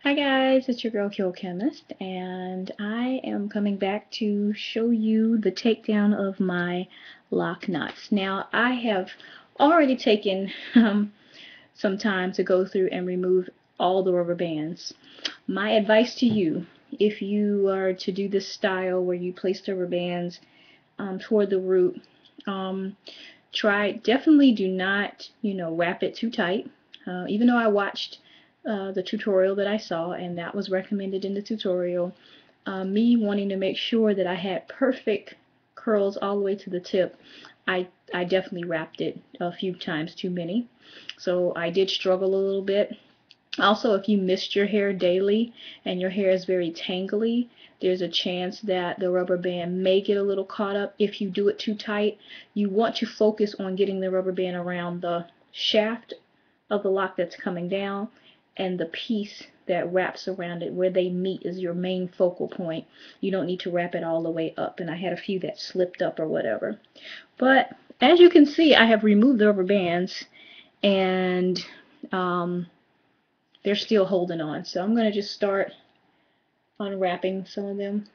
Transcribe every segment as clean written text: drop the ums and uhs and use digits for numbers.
Hi guys, it's your girl qochemist, and I am coming back to show you the takedown of my lock knots. Now, I have already taken some time to go through and remove all the rubber bands. My advice to you, if you are to do this style where you place the rubber bands toward the root, definitely do not, wrap it too tight. Even though I watched the tutorial that I saw, and that was recommended in the tutorial, me wanting to make sure that I had perfect curls all the way to the tip, I definitely wrapped it a few times too many. So I did struggle a little bit. Also, if you mist your hair daily and your hair is very tangly, there's a chance that the rubber band may get a little caught up if you do it too tight. You want to focus on getting the rubber band around the shaft of the lock that's coming down, and the piece that wraps around it where they meet is your main focal point. You don't need to wrap it all the way up, and I had a few that slipped up or whatever. But as you can see, I have removed the rubber bands, and they're still holding on. So I'm going to just start unwrapping some of them.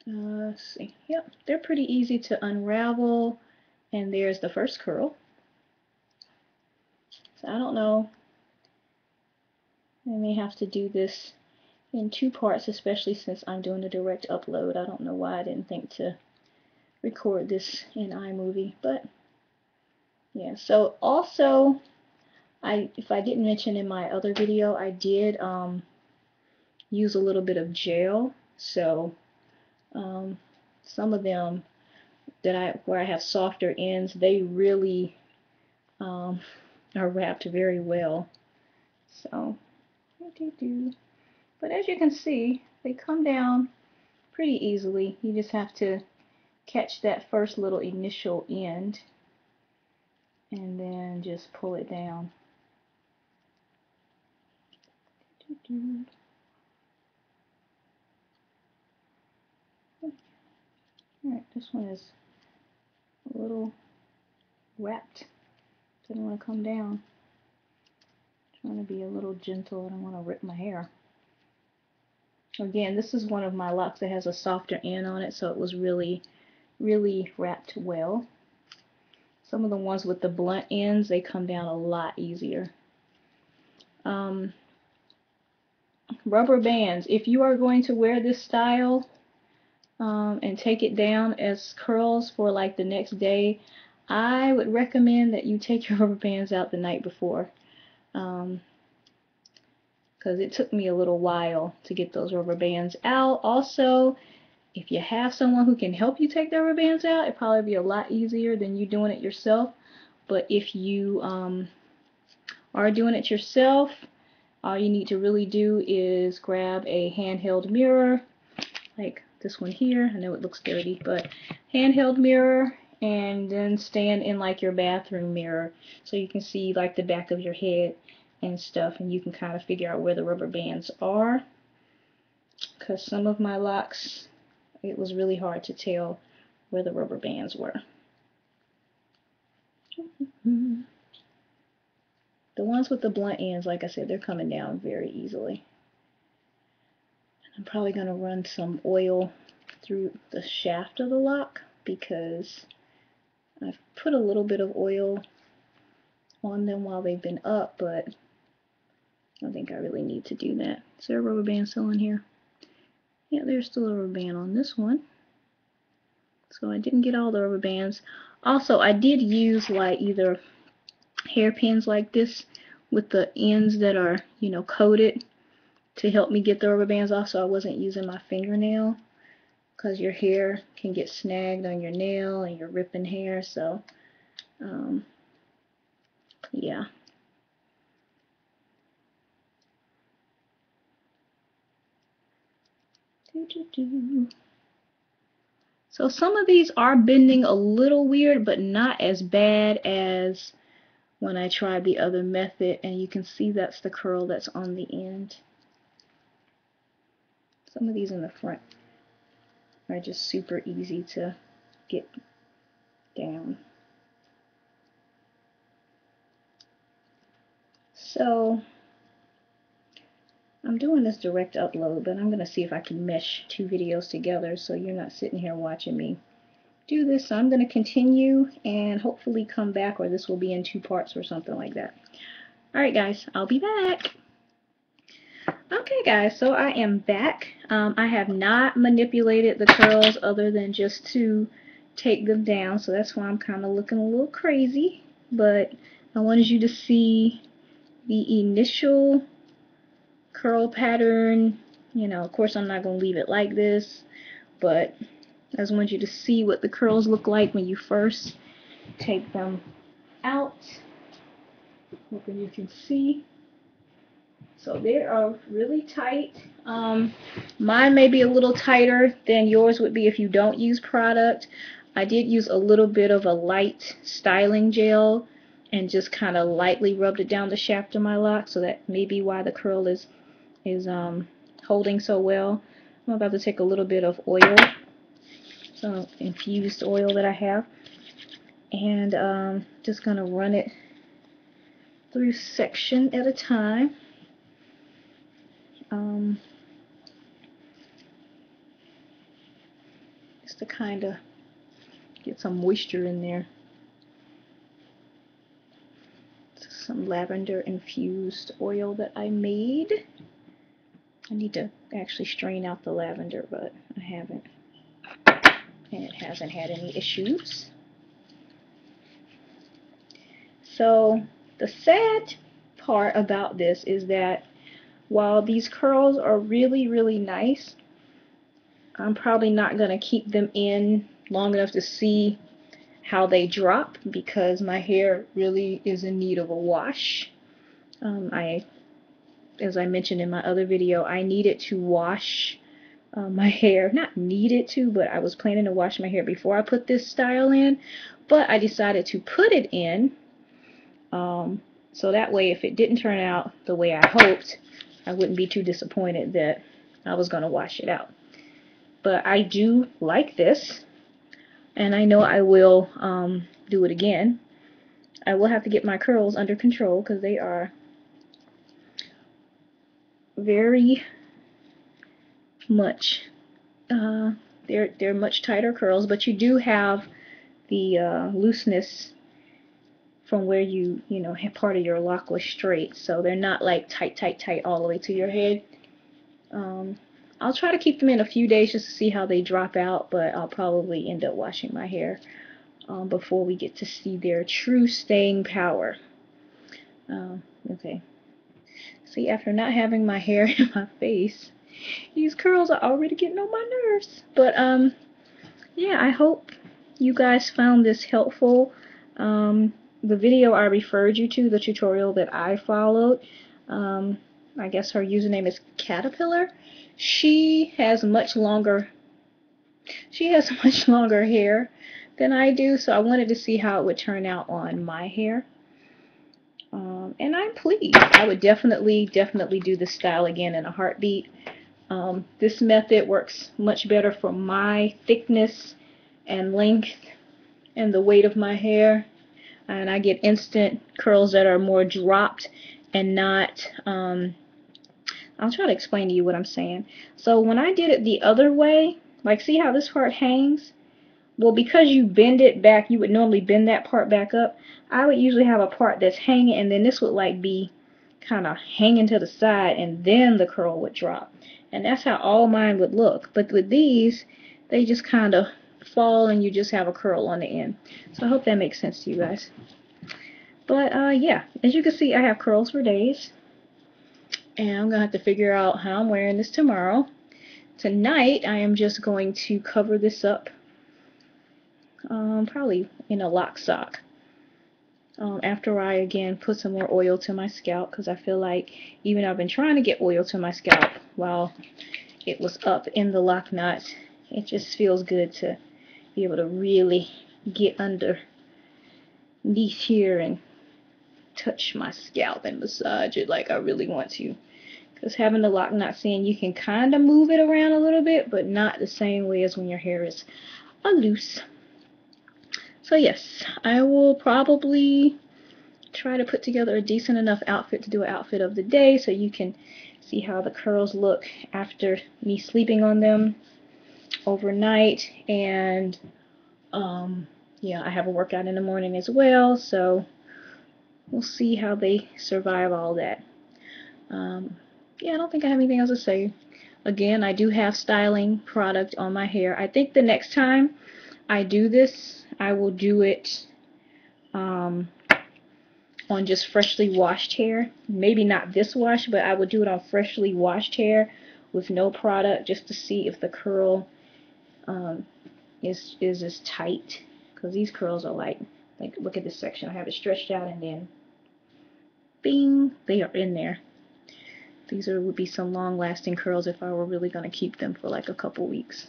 Let's see. Yep, they're pretty easy to unravel. And there's the first curl. So I don't know. I may have to do this in two parts, especially since I'm doing a direct upload. I don't know why I didn't think to record this in iMovie, but yeah. So also, if I didn't mention in my other video, I did use a little bit of gel. So some of them where I have softer ends, they really are wrapped very well. So, but as you can see, they come down pretty easily. You just have to catch that first little initial end and then just pull it down. Alright, this one is a little wrapped. Doesn't want to come down. Trying to be a little gentle. I don't want to rip my hair. Again, this is one of my locks that has a softer end on it, so it was really wrapped well. Some of the ones with the blunt ends, they come down a lot easier. Rubber bands. If you are going to wear this style and take it down as curls for like the next day, I would recommend that you take your rubber bands out the night before. Because it took me a little while to get those rubber bands out. Also, if you have someone who can help you take the rubber bands out, it'd probably be a lot easier than you doing it yourself. But if you are doing it yourself, all you need to really do is grab a handheld mirror, like this one here. I know it looks dirty, but handheld mirror, and then stand in like your bathroom mirror so you can see like the back of your head and stuff, and you can kind of figure out where the rubber bands are. Because some of my locks, it was really hard to tell where the rubber bands were. The ones with the blunt ends, like I said, they're coming down very easily. I'm probably going to run some oil through the shaft of the lock because I've put a little bit of oil on them while they've been up, but I don't think I really need to do that. Is there a rubber band still in here? Yeah, there's still a rubber band on this one. So I didn't get all the rubber bands. Also, I did use like either hairpins like this with the ends that are, coated to help me get the rubber bands off, so I wasn't using my fingernail because your hair can get snagged on your nail and you're ripping hair. So yeah. So some of these are bending a little weird, but not as bad as when I tried the other method, and you can see that's the curl that's on the end. Some of these in the front are just super easy to get down. So I'm doing this direct upload, but I'm going to see if I can mesh two videos together so you're not sitting here watching me do this. So I'm going to continue and hopefully come back, or this will be in two parts or something like that. Alright guys, I'll be back. Okay guys, so I am back. I have not manipulated the curls other than just to take them down, so that's why I'm kind of looking a little crazy, but I wanted you to see the initial curl pattern. You know, of course I'm not going to leave it like this, but I just want you to see what the curls look like when you first take them out. Hoping you can see. So they are really tight. Mine may be a little tighter than yours would be if you don't use product. I did use a little bit of a light styling gel and just kind of lightly rubbed it down the shaft of my lock, so that may be why the curl is holding so well. I'm about to take a little bit of oil, so infused oil that I have, and just gonna run it through section at a time. Just to kind of get some moisture in there. Just some lavender infused oil that I made. I need to actually strain out the lavender, but I haven't, and it hasn't had any issues. So the sad part about this is that while these curls are really, really nice, I'm probably not going to keep them in long enough to see how they drop, because my hair really is in need of a wash. As I mentioned in my other video, I needed to wash my hair. Not needed to, but I was planning to wash my hair before I put this style in, but I decided to put it in so that way if it didn't turn out the way I hoped, I wouldn't be too disappointed that I was going to wash it out. But I do like this, and I know I will do it again. I will have to get my curls under control because they are very much they're much tighter curls, but you do have the looseness from where you know part of your lock was straight, so they're not like tight all the way to your head. I'll try to keep them in a few days just to see how they drop out, but I'll probably end up washing my hair before we get to see their true staying power. Okay. See, after not having my hair in my face, these curls are already getting on my nerves. But yeah, I hope you guys found this helpful. The video I referred you to, the tutorial that I followed, I guess her username is Caterpillar. She has much longer hair than I do, so I wanted to see how it would turn out on my hair. And I'm pleased. I would definitely do this style again in a heartbeat. This method works much better for my thickness and length and the weight of my hair, and I get instant curls that are more dropped and not I'll try to explain to you what I'm saying. So when I did it the other way, like see how this part hangs? Well, because you bend it back, you would normally bend that part back up. I would usually have a part that's hanging, and then this would like be kind of hanging to the side, and then the curl would drop. And that's how all mine would look. But with these, they just kind of fall, and you just have a curl on the end. So I hope that makes sense to you guys. But yeah, as you can see, I have curls for days. And I'm going to have to figure out how I'm wearing this tomorrow. Tonight, I am just going to cover this up, probably in a lock sock. After I, again, put some more oil to my scalp, because I feel like even I've been trying to get oil to my scalp while it was up in the lock knot. It just feels good to be able to really get underneath here and touch my scalp and massage it like I really want to. Because having the lock knot in, you can kind of move it around a little bit, but not the same way as when your hair is loose. So yes, I will probably try to put together a decent enough outfit to do an outfit of the day so you can see how the curls look after me sleeping on them overnight. And yeah, I have a workout in the morning as well, so we'll see how they survive all that. Yeah, I don't think I have anything else to say. Again, I do have styling product on my hair. I think the next time I do this, I will do it on just freshly washed hair. Maybe not this wash, but I will do it on freshly washed hair with no product, just to see if the curl is as tight. Because these curls are like look at this section. I have it stretched out and then bing, they are in there. These would be some long-lasting curls if I were really going to keep them for like a couple weeks.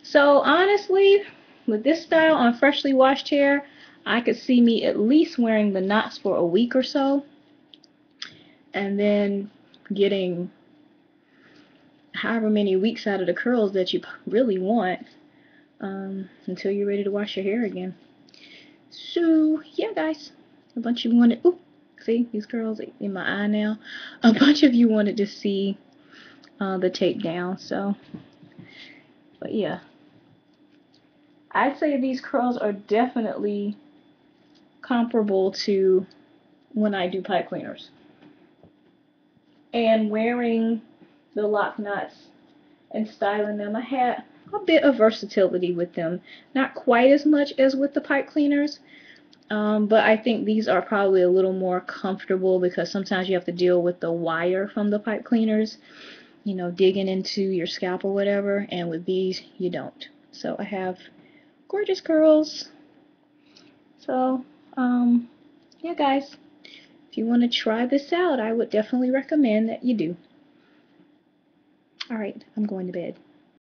So honestly, with this style on freshly washed hair, I could see me at least wearing the knots for a week or so, and then getting however many weeks out of the curls that you really want until you're ready to wash your hair again. So yeah, guys, a bunch of you wanted. Ooh, see these curls in my eye now. A bunch of you wanted to see the takedown. So, but yeah, I'd say these curls are definitely comparable to when I do pipe cleaners. And wearing the lock knots and styling them, I had a bit of versatility with them. Not quite as much as with the pipe cleaners, but I think these are probably a little more comfortable because sometimes you have to deal with the wire from the pipe cleaners, you know, digging into your scalp or whatever, and with these you don't. So I have gorgeous curls. So yeah, guys, if you want to try this out, I would definitely recommend that you do. Alright, I'm going to bed.